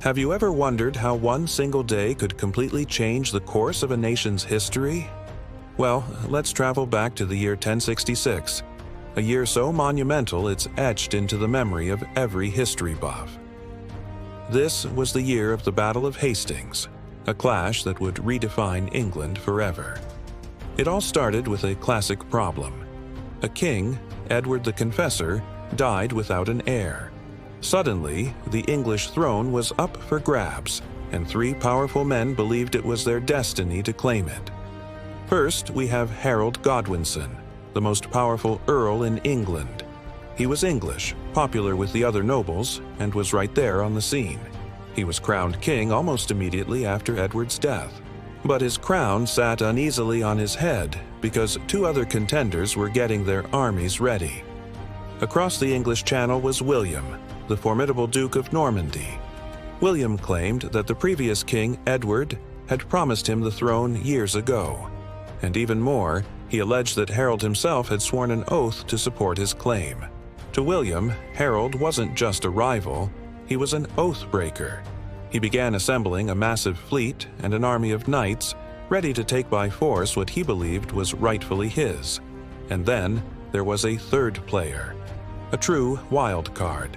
Have you ever wondered how one single day could completely change the course of a nation's history? Well, let's travel back to the year 1066, a year so monumental it's etched into the memory of every history buff. This was the year of the Battle of Hastings, a clash that would redefine England forever. It all started with a classic problem. A king, Edward the Confessor, died without an heir. Suddenly, the English throne was up for grabs, and three powerful men believed it was their destiny to claim it. First, we have Harold Godwinson, the most powerful earl in England. He was English, popular with the other nobles, and was right there on the scene. He was crowned king almost immediately after Edward's death. But his crown sat uneasily on his head because two other contenders were getting their armies ready. Across the English Channel was William, the formidable Duke of Normandy. William claimed that the previous king, Edward, had promised him the throne years ago. And even more, he alleged that Harold himself had sworn an oath to support his claim. To William, Harold wasn't just a rival, he was an oath breaker. He began assembling a massive fleet and an army of knights, ready to take by force what he believed was rightfully his. And then there was a third player, a true wild card.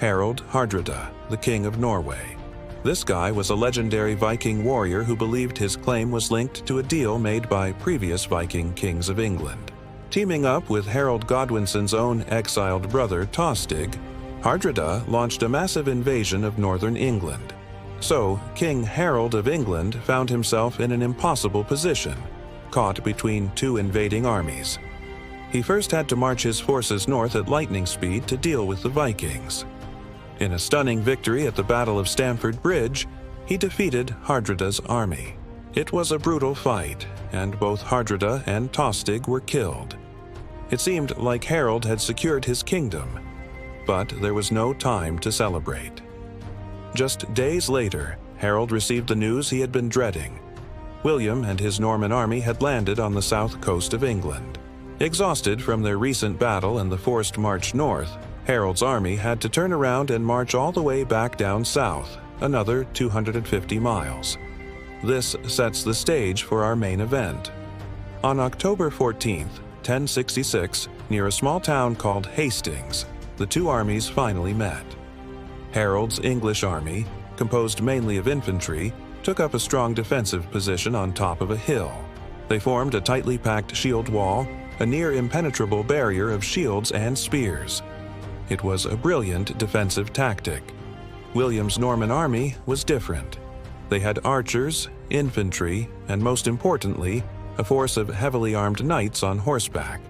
Harald Hardrada, the King of Norway. This guy was a legendary Viking warrior who believed his claim was linked to a deal made by previous Viking kings of England. Teaming up with Harold Godwinson's own exiled brother Tostig, Hardrada launched a massive invasion of northern England. So, King Harold of England found himself in an impossible position, caught between two invading armies. He first had to march his forces north at lightning speed to deal with the Vikings. In a stunning victory at the Battle of Stamford Bridge, he defeated Hardrada's army. It was a brutal fight, and both Hardrada and Tostig were killed. It seemed like Harold had secured his kingdom, but there was no time to celebrate. Just days later, Harold received the news he had been dreading. William and his Norman army had landed on the south coast of England. Exhausted from their recent battle and the forced march north, Harold's army had to turn around and march all the way back down south, another 250 miles. This sets the stage for our main event. On October 14th, 1066, near a small town called Hastings, the two armies finally met. Harold's English army, composed mainly of infantry, took up a strong defensive position on top of a hill. They formed a tightly packed shield wall, a near impenetrable barrier of shields and spears. It was a brilliant defensive tactic. William's Norman army was different. They had archers, infantry, and most importantly, a force of heavily armed knights on horseback,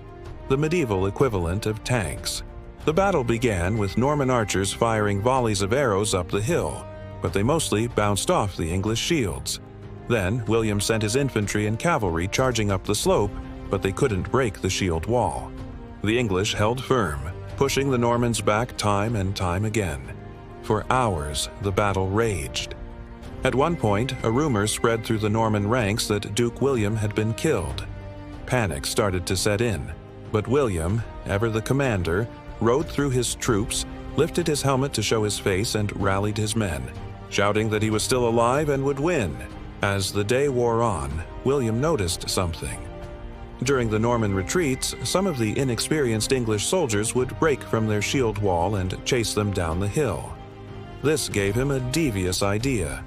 the medieval equivalent of tanks. The battle began with Norman archers firing volleys of arrows up the hill, but they mostly bounced off the English shields. Then William sent his infantry and cavalry charging up the slope, but they couldn't break the shield wall. The English held firm, pushing the Normans back time and time again. For hours, the battle raged. At one point, a rumor spread through the Norman ranks that Duke William had been killed. Panic started to set in, but William, ever the commander, rode through his troops, lifted his helmet to show his face, and rallied his men, shouting that he was still alive and would win. As the day wore on, William noticed something. During the Norman retreats, some of the inexperienced English soldiers would break from their shield wall and chase them down the hill. This gave him a devious idea.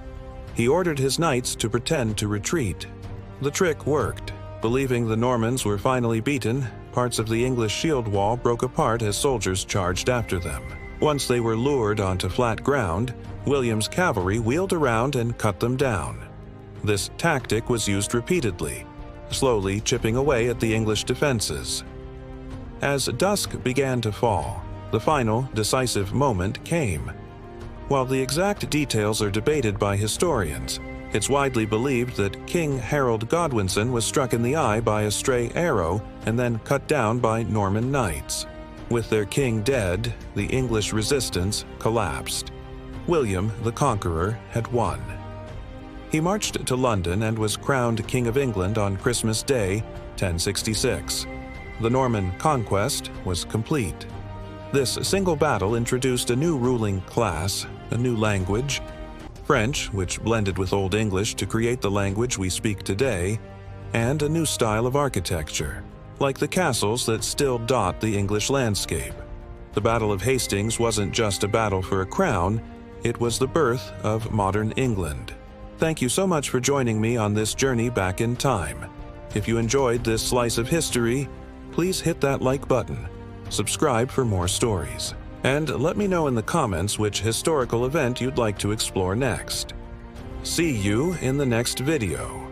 He ordered his knights to pretend to retreat. The trick worked. Believing the Normans were finally beaten, parts of the English shield wall broke apart as soldiers charged after them. Once they were lured onto flat ground, William's cavalry wheeled around and cut them down. This tactic was used repeatedly, slowly chipping away at the English defenses. As dusk began to fall, the final, decisive moment came. While the exact details are debated by historians, it's widely believed that King Harold Godwinson was struck in the eye by a stray arrow and then cut down by Norman knights. With their king dead, the English resistance collapsed. William, the Conqueror, had won. He marched to London and was crowned King of England on Christmas Day, 1066. The Norman conquest was complete. This single battle introduced a new ruling class, a new language, French, which blended with Old English to create the language we speak today, and a new style of architecture, like the castles that still dot the English landscape. The Battle of Hastings wasn't just a battle for a crown, it was the birth of modern England. Thank you so much for joining me on this journey back in time. If you enjoyed this slice of history, please hit that like button, subscribe for more stories, and let me know in the comments which historical event you'd like to explore next. See you in the next video.